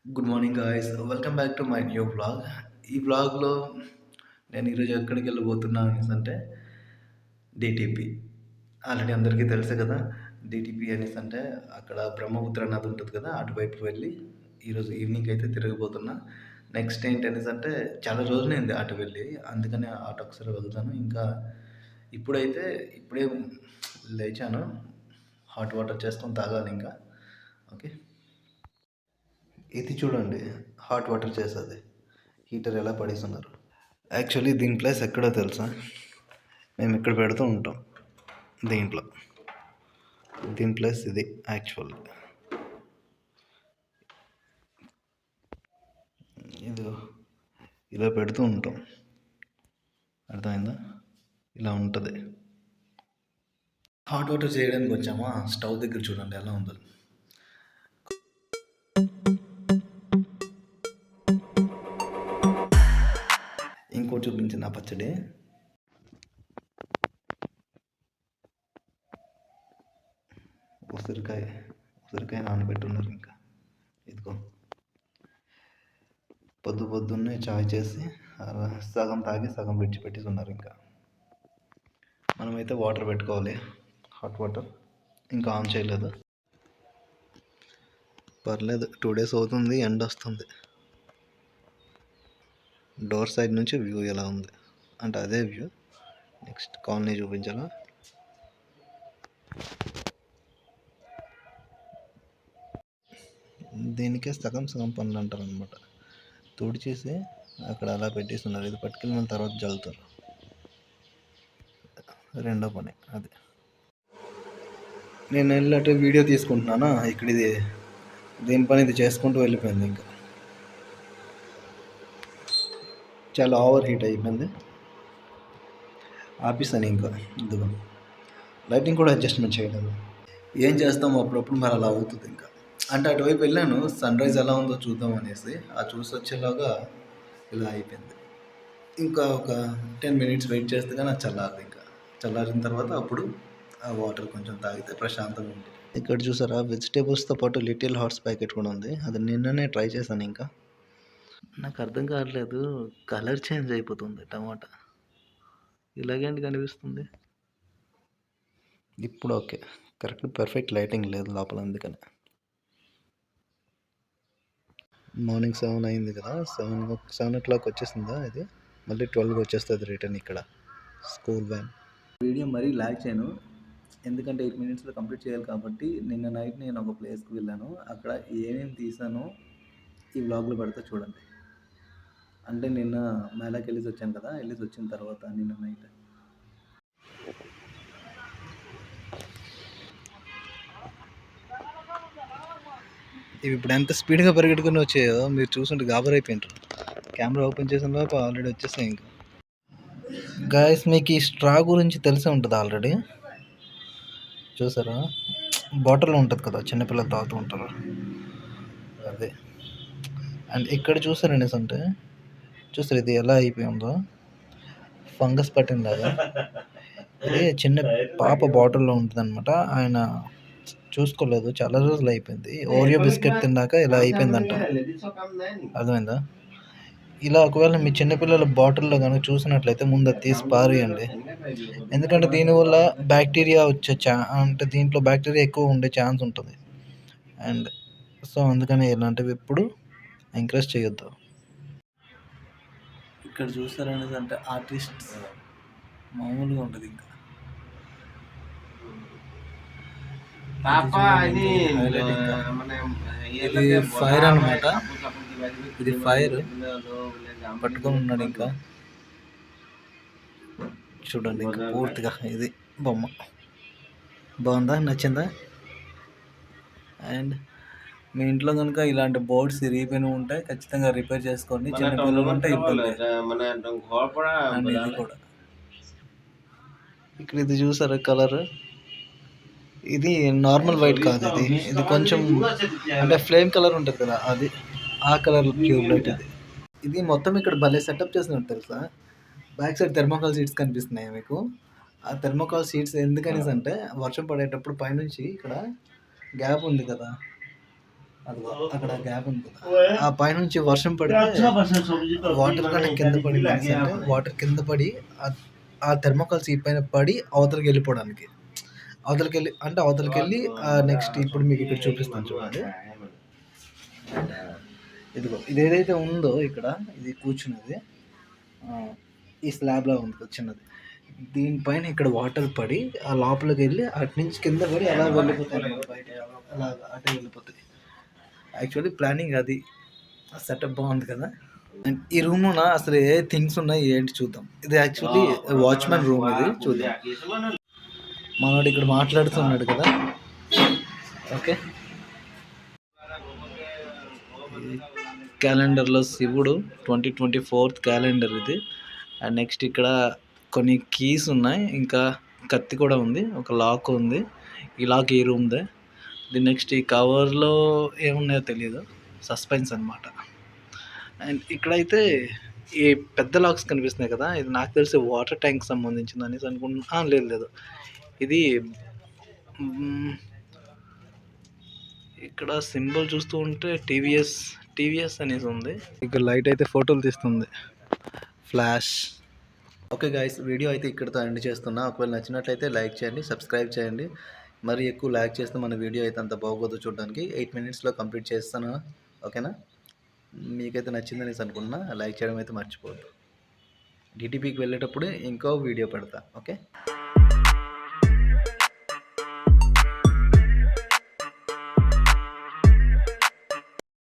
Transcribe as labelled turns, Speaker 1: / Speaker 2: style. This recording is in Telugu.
Speaker 1: Good morning guys. Welcome back to my new vlog. ఈ వ్లాగ్‌లో నేను ఈరోజు ఎక్కడికెళ్ళబోతున్నా అనేసంటే డీటీపీ. ఆల్రెడీ అందరికీ తెలుసు కదా! డీటీపీ అనేసంటే అక్కడ బ్రహ్మపుత్ర నది ఉంటది కదా! అటువైపు వెళ్ళి ఈరోజు ఈవినింగ్ అయితే తిరగబోతున్నా. నెక్స్ట్ ఏంటనేసంటే చాలా రోజులైంది అటు వెళ్ళి. అందుకని అటు ఒకసారి వెళ్తాను. ఇంకా ఇప్పుడైతే ఇప్పుడే లేచాను. హాట్ వాటర్ చేసుకొని తాగాలి ఇంకా. ఓకే. ఇది చూడండి హాట్ వాటర్ చేసేది. హీటర్ ఎలా పడేస్తున్నారు. యాక్చువల్లీ దీని ప్లేస్ ఎక్కడో తెలుసా? మేము ఇక్కడ పెడుతూ ఉంటాం దీంట్లో. దీని ప్లేస్ ఇది యాక్చువల్. ఇదిగో ఇలా పెడుతూ ఉంటాం. అర్థమైందా? ఇలా ఉంటుంది. హాట్ వాటర్ చేయడానికి వచ్చామా, స్టవ్ దగ్గర చూడండి ఎలా ఉందో. ఇంకోటి చూపించింది ఆ పచ్చడి. ఉసిరికాయ ఉసిరికాయ నానబెట్టున్నారు ఇంకా. ఇదిగో పొద్దున్నే చాయ్ చేసి సగం తాగి సగం విడిచిపెట్టేస్తున్నారు ఇంకా. మనమైతే వాటర్ పెట్టుకోవాలి, హాట్ వాటర్. ఇంకా ఆన్ చేయలేదు. పర్లేదు, 2 days అవుతుంది, ఎండ వస్తుంది. డోర్ సైడ్ నుంచి వ్యూ ఎలా ఉంది అంటే అదే వ్యూ. నెక్స్ట్ కాలనీ చూపించాలా. దీనికే సగం సగం పనులు అంటారు అనమాట. తుడిచేసి అక్కడ అలా పెట్టేస్తున్నారు. ఇది పట్టుకెళ్ళి మన తర్వాత జల్లుతారు. రెండో పని అది. నేను వెళ్ళినట్టు వీడియో తీసుకుంటున్నానా, ఇక్కడ ఇది దీని పని ఇది చేసుకుంటూ వెళ్ళిపోయింది. ఇంకా చాలా ఓవర్ హీట్ అయిపోయింది. ఆపేసాను ఇంకా. ఇదిగో లైటింగ్ కూడా అడ్జస్ట్మెంట్ చేయలేదు. ఏం చేస్తాము, అప్పుడప్పుడు మరి అలా అవుతుంది ఇంకా. అంటే అటువైపు వెళ్ళాను, సన్ రైజ్ ఎలా ఉందో చూద్దాం అనేసి. ఆ చూసి వచ్చేలాగా ఇలా అయిపోయింది. ఇంకా ఒక 10 minutes వెయిట్ చేస్తే కానీ అది చల్లారదు. ఇంకా చల్లారిన తర్వాత అప్పుడు ఆ వాటర్ కొంచెం తాగితే ప్రశాంతంగా ఉంటుంది. ఇక్కడ చూసారా, వెజిటేబుల్స్తో పాటు లిటిల్ హార్ట్స్ ప్యాకెట్ కూడా ఉంది. అది నిన్ననే ట్రై చేశాను. ఇంకా నాకు అర్థం కావట్లేదు, కలర్ చేంజ్ అయిపోతుంది టమాటా. ఇలాగేంటి కనిపిస్తుంది ఇప్పుడు? ఓకే, కరెక్ట్ పర్ఫెక్ట్ లైటింగ్ లేదు లోపల, అందుకని. మార్నింగ్ 7 అయింది కదా, 7 o'clock వచ్చేసిందా ఇది. మళ్ళీ 12కి వచ్చేస్తుంది రిటర్న్ ఇక్కడ స్కూల్ వ్యాన్. వీడియో మరీ ల్యాగ్ చేయను, ఎందుకంటే 8 minutesలో కంప్లీట్ చేయాలి కాబట్టి. నిన్న నైట్ నేను ఒక ప్లేస్కి వెళ్ళాను, అక్కడ ఏమేమి తీసానో ఈ వ్లాగ్లో పెడతా చూడండి. అంటే నిన్న మేళాకి వెళ్ళేసి వచ్చాను కదా, వెళ్ళేసి వచ్చిన తర్వాత నిన్న నైట్ ఇవి ఇప్పుడు ఎంత స్పీడ్గా పరిగెట్టుకుని వచ్చాయో మీరు చూసుంటే గాబరైపోయింటారు. కెమెరా ఓపెన్ చేసిన లోపు ఆల్రెడీ వచ్చేసాయి ఇంకా. గాయస్, మీకు ఈ స్ట్రా గురించి తెలిసే ఉంటుంది ఆల్రెడీ. చూసారా, బాటిల్ ఉంటుంది కదా, చిన్నపిల్లలు తాగుతూ ఉంటారు అదే. అండ్ ఇక్కడ చూసారండి అంటే, చూసారు ఇది ఎలా అయిపోయిందో, ఫంగస్ పట్టిందాగా. ఇది చిన్న పాప బాటిల్లో ఉంటుంది అనమాట. ఆయన చూసుకోలేదు, చాలా రోజులు అయిపోయింది. ఓరియో బిస్కెట్ తిన్నాక ఇలా అయిపోయిందంట. అర్థమైందా? ఇలా ఒకవేళ మీ చిన్నపిల్లల బాటిల్లో కనుక చూసినట్లయితే ముందు అది తీసి పారేయండి. ఎందుకంటే దీనివల్ల బ్యాక్టీరియా వచ్చే అంటే దీంట్లో బ్యాక్టీరియా ఎక్కువ ఉండే ఛాన్స్ ఉంటుంది. అండ్ సో అందుకని ఇలాంటివి ఎప్పుడు ఎంకరేజ్ చేయొద్దు. ఇక్కడ చూస్తారనేది అంటే ఆర్టిస్ట్ మామూలుగా ఉంటుంది ఇంకా. ఇది ఫైర్ అనమాట, ఇది ఫైర్ పట్టుకొని ఉన్నాడు ఇంకా. చూడండి ఇంకా పూర్తిగా ఇది బొమ్మ బాగుందా, నచ్చిందా? అండ్ మీ ఇంట్లో కనుక ఇలాంటి బోర్డ్స్ ఇరిగిపోయిన ఉంటే ఖచ్చితంగా రిపేర్ చేసుకోండి. చిన్నపిల్లలు ఉంటే ఇబ్బంది. అండ్ ఇది కూడా ఇక్కడ ఇది చూసారా కలర్, ఇది నార్మల్ వైట్ కాదు, ఇది కొంచెం అంటే ఫ్లేమ్ కలర్ ఉంటుంది కదా, అది ఆ కలర్ ట్యూబ్ లైట్. ఇది మొత్తం ఇక్కడ భలే సెటప్ చేసినట్టు తెలుసా. బ్యాక్ సైడ్ థెర్మోకాల్ సీట్స్ కనిపిస్తున్నాయి మీకు. ఆ థెర్మోకాల్ సీట్స్ ఎందుకనేసి అంటే వర్షం పడేటప్పుడు పైనుంచి ఇక్కడ గ్యాప్ ఉంది కదా, అదిగో అక్కడ గ్యాప్ ఉంది కదా, ఆ పైనుంచి వర్షం పడితే వాటర్ కన్నా కింద పడి అంటే వాటర్ కింద పడి ఆ థెర్మోకాల్ సీట్ పైన పడి అవతలకి వెళ్ళిపోవడానికి, అవతలకి వెళ్ళి అంటే అవతలకి వెళ్ళి నెక్స్ట్ ఇప్పుడు మీకు ఇక్కడ చూపిస్తాను చూడండి. ఇదిగో ఇది ఏదైతే ఉందో ఇక్కడ ఇది కూర్చున్నది, ఈ స్లాబ్లా ఉంది కదా చిన్నది, దీనిపైన ఇక్కడ వాటర్ పడి ఆ లోపలికి వెళ్ళి అటు నుంచి కింద పడి అలా వెళ్ళిపోతాయి బయట, అలా అటే వెళ్ళిపోతాయి. యాక్చువల్లీ ప్లానింగ్ అది, సెటప్ బాగుంది కదా. అండ్ ఈ రూమ్ అసలు ఏ థింగ్స్ ఉన్నాయి ఏంటి చూద్దాం. ఇది యాక్చువల్లీ వాచ్మెన్ రూమ్, ఇది చూద్దాం. మనోడు ఇక్కడ మాట్లాడుతున్నాడు కదా. ఓకే, క్యాలెండర్లో శివుడు 2024 క్యాలెండర్ ఇది. అండ్ నెక్స్ట్ ఇక్కడ కొన్ని కీస్ ఉన్నాయి, ఇంకా కత్తి కూడా ఉంది, ఒక లాక్ ఉంది. ఈ లాక్ ఈ రూమ్దే. ఇది నెక్స్ట్ ఈ కవర్లో ఏమున్నాయో తెలియదు, సస్పెన్స్ అనమాట. అండ్ ఇక్కడైతే ఈ పెద్ద లాక్స్ కనిపిస్తున్నాయి కదా, ఇది నాకు తెలిసి వాటర్ ట్యాంక్ సంబంధించింది అనేసి అనుకుంటున్నా. లేదు లేదు, ఇది ఇక్కడ సింబల్ చూస్తూ ఉంటే టీవీఎస్ అనేసి ఉంది. ఇక్కడ లైట్ అయితే ఫోటోలు తీస్తుంది, ఫ్లాష్. ఓకే గైస్, వీడియో అయితే ఇక్కడితో ఎండ్ చేస్తున్నా. ఒకవేళ నచ్చినట్లయితే లైక్ చేయండి, సబ్స్క్రైబ్ చేయండి. మరి ఎక్కువ లైక్ చేస్తే మన వీడియో అయితే అంత బాగోదు చూడడానికి. 8 minutesలో కంప్లీట్ చేస్తాను, ఓకేనా? మీకైతే నచ్చిందనేసి అనుకున్నా. లైక్ చేయడం అయితే మర్చిపోవద్దు. డిటిపికి వెళ్ళేటప్పుడు ఇంకో వీడియో పెడతా, ఓకే?